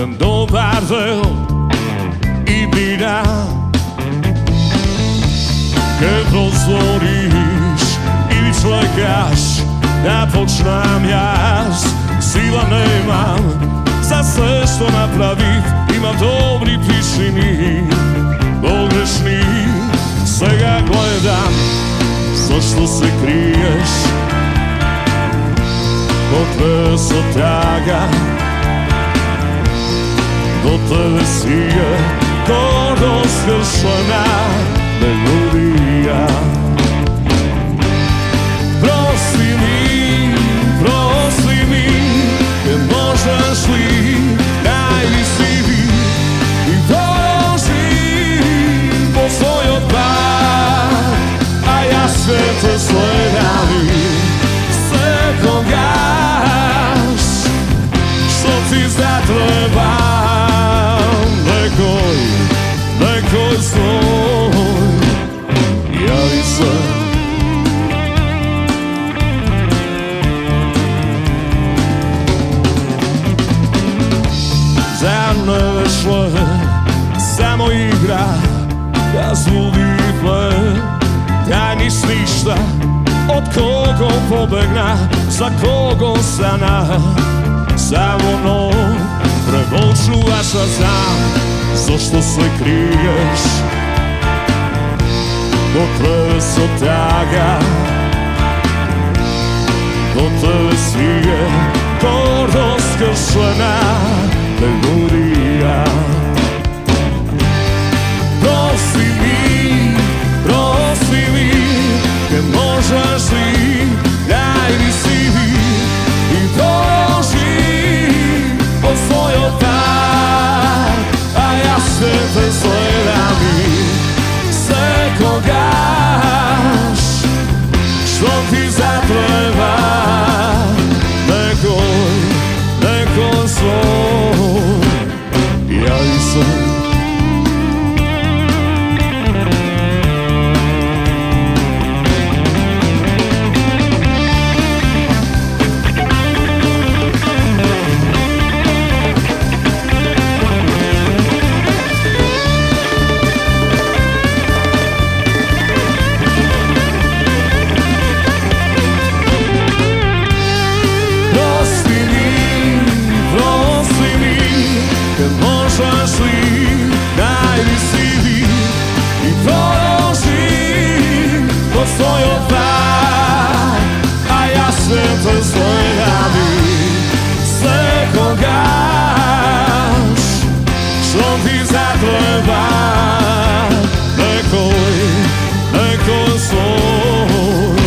jedan dobar deo i bira. Kad prozvoriš i čekaš da počnem jaz, sila nemam za sve što napravih, imam dobri pričini, pogrešni. Svega gledam, zašto se kriješ, od tebe se traga, do tebe sije, ko doskršena melodija. Prosti mi, ne možeš li najdi si vi i dođi po svoj odbar, a ja sve te sledam i sve kogaš što ti zatreba. Nekoj svoj javi se. Za mene šlo je samo igra, razludi ple, da nis ništa, od kogo pobegna, za kogo sana, samo no, pred oču vaša znam, zašto se kriješ, do tebe se traga, do tebe svije, ko doskršena melodija. Prosti mi, ne možeš li najdi si vi i dođi po svoj odbar, a ja sve te sledam i sve kogaš što ti zatreba. Nekoj svoj javi se. Možeš li najdi si vi i dođi po svoj odbar, a ja sve te sledam i sve kogaš što ti zatreba. Nekoj svoj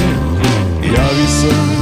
javi se.